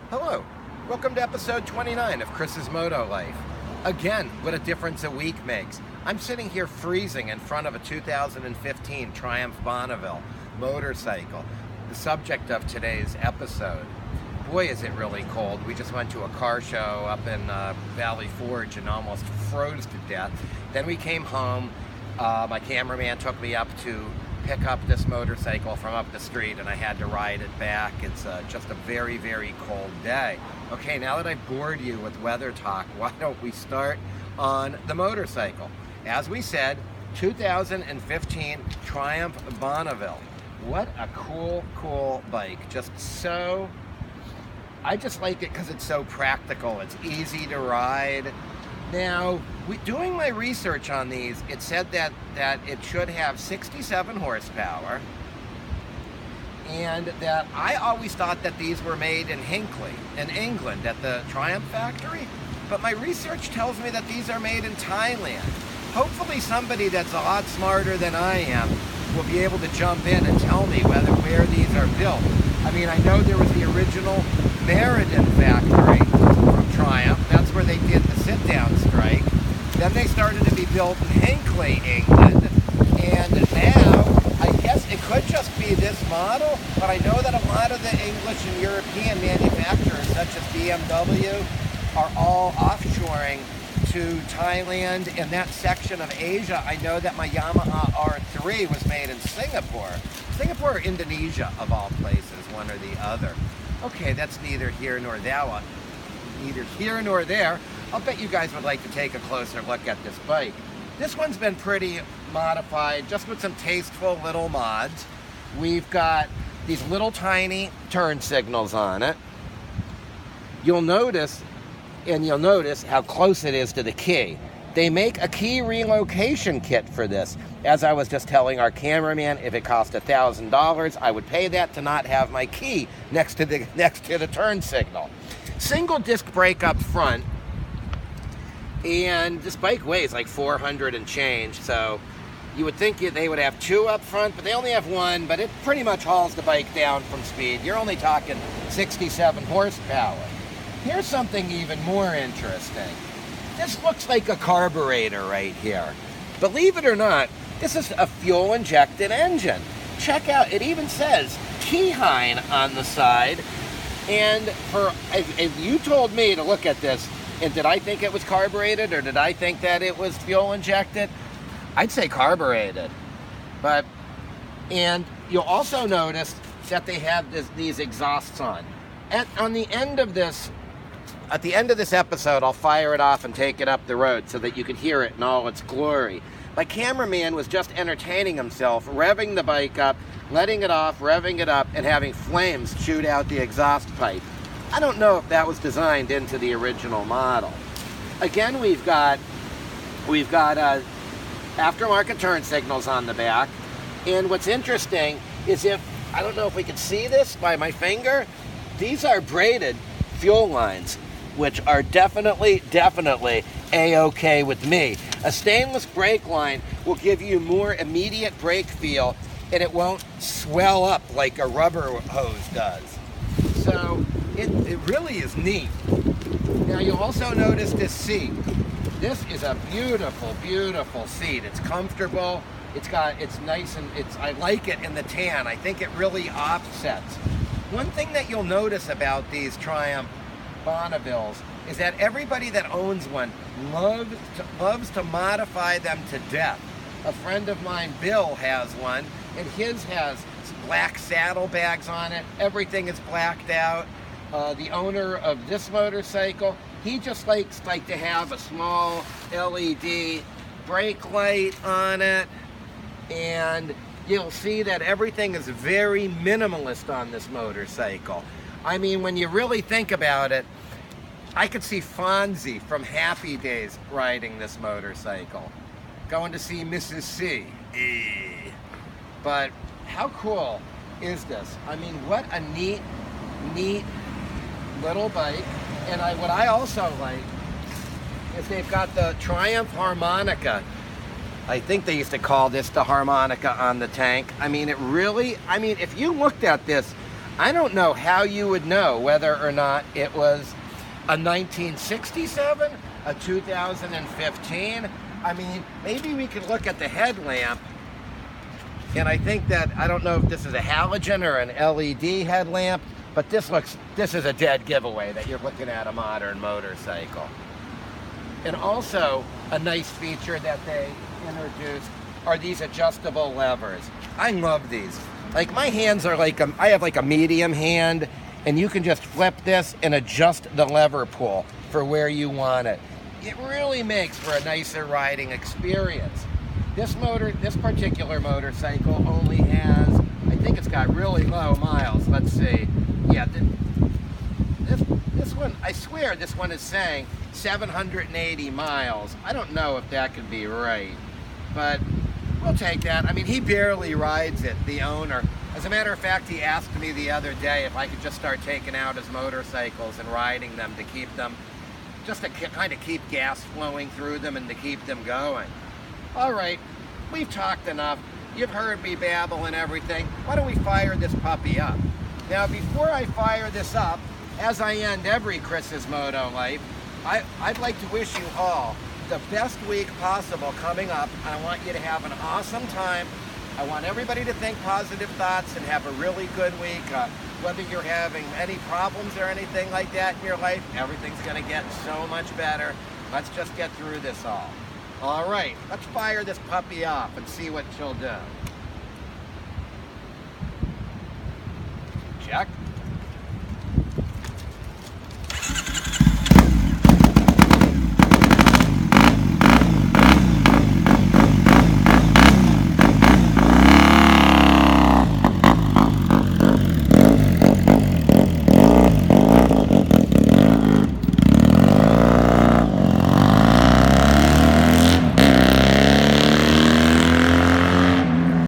Hello, welcome to episode 29 of Chris's Moto Life. Again, what a difference a week makes. I'm sitting here freezing in front of a 2015 Triumph Bonneville motorcycle, the subject of today's episode. Boy, is it really cold. We just went to a car show up in Valley Forge and almost froze to death. Then we came home. My cameraman took me up to pick up this motorcycle from up the street, and I had to ride it back. It's just a very, very cold day. Okay, now that I've bored you with weather talk, why don't we start on the motorcycle? As we said, 2015 Triumph Bonneville. What a cool bike. I just like it because it's so practical. It's easy to ride. Now, doing my research on these, it said that it should have 67 horsepower, and that I always thought that these were made in Hinckley, in England, at the Triumph factory. But my research tells me that these are made in Thailand. Hopefully somebody that's a lot smarter than I am will be able to jump in and tell me where these are built. I mean, I know there was the original Meriden factory from Triumph. That's where they did the sit-down strike. Then they started to be built in Hinckley, England. And now, I guess it could just be this model, but I know that a lot of the English and European manufacturers, such as BMW, are all offshoring to Thailand and that section of Asia. I know that my Yamaha R3 was made in Singapore. Singapore or Indonesia, of all places, one or the other. Okay, that's neither here nor there. Neither here nor there. I'll bet you guys would like to take a closer look at this bike. This one's been pretty modified, just with some tasteful little mods. We've got these little tiny turn signals on it. You'll notice how close it is to the key. They make a key relocation kit for this. As I was just telling our cameraman, if it cost $1,000, I would pay that to not have my key next to the turn signal. Single disc brake up front, and this bike weighs like 400 and change, so you would think they would have two up front, but they only have one, but it pretty much hauls the bike down from speed. You're only talking 67 horsepower. Here's something even more interesting. This looks like a carburetor right here. Believe it or not, this is a fuel-injected engine. Check out, it even says T100 on the side. And if you told me to look at this, and did I think it was carbureted or did I think that it was fuel-injected? I'd say carbureted. And you'll also notice that they have these exhausts on. On the end of this, at the end of this episode, I'll fire it off and take it up the road so that you can hear it in all its glory. My cameraman was just entertaining himself, revving the bike up, letting it off, revving it up, and having flames shoot out the exhaust pipe. I don't know if that was designed into the original model. Again, we've got aftermarket turn signals on the back. And what's interesting is I don't know if we can see this by my finger, these are braided fuel lines, which are definitely A-okay with me. A stainless brake line will give you more immediate brake feel, and it won't swell up like a rubber hose does. So it really is neat. Now you'll also notice this seat. This is a beautiful seat. It's comfortable. It's nice, and I like it in the tan. I think it really offsets. One thing that you'll notice about these Triumph Bonnevilles is that everybody that owns one loves to modify them to death. A friend of mine, Bill, has one, and his has black saddlebags on it. Everything is blacked out. The owner of this motorcycle, he just likes to have a small LED brake light on it, and you'll see that everything is very minimalist on this motorcycle. I mean, when you really think about it, I could see Fonzie from Happy Days riding this motorcycle, going to see Mrs. C. But how cool is this? I mean, what a neat little bike. And what I also like is they've got the Triumph harmonica. I think they used to call this the harmonica on the tank. I mean, if you looked at this, I don't know how you would know whether or not it was a 1967, a 2015. I mean, maybe we could look at the headlamp, and I think that, I don't know if this is a halogen or an LED headlamp, but this is a dead giveaway that you're looking at a modern motorcycle. And also, a nice feature that they introduced are these adjustable levers. I love these. Like, my hands are like, I have like a medium hand, and you can just flip this and adjust the lever pull for where you want it. It really makes for a nicer riding experience. This particular motorcycle only has, I think it's got really low miles. Let's see. Yeah, this one, I swear this one is saying 780 miles. I don't know if that could be right, but we'll take that. I mean, he barely rides it, the owner. As a matter of fact, he asked me the other day if I could just start taking out his motorcycles and riding them to keep them, just to kind of keep gas flowing through them and to keep them going. All right, we've talked enough. You've heard me babble and everything. Why don't we fire this puppy up? Now, before I fire this up, as I end every Chris's Moto Life, I'd like to wish you all the best week possible coming up. I want you to have an awesome time. I want everybody to think positive thoughts and have a really good week. Whether you're having any problems or anything like that in your life, everything's going to get so much better. Let's just get through this all. All right, let's fire this puppy off and see what she'll do. Check.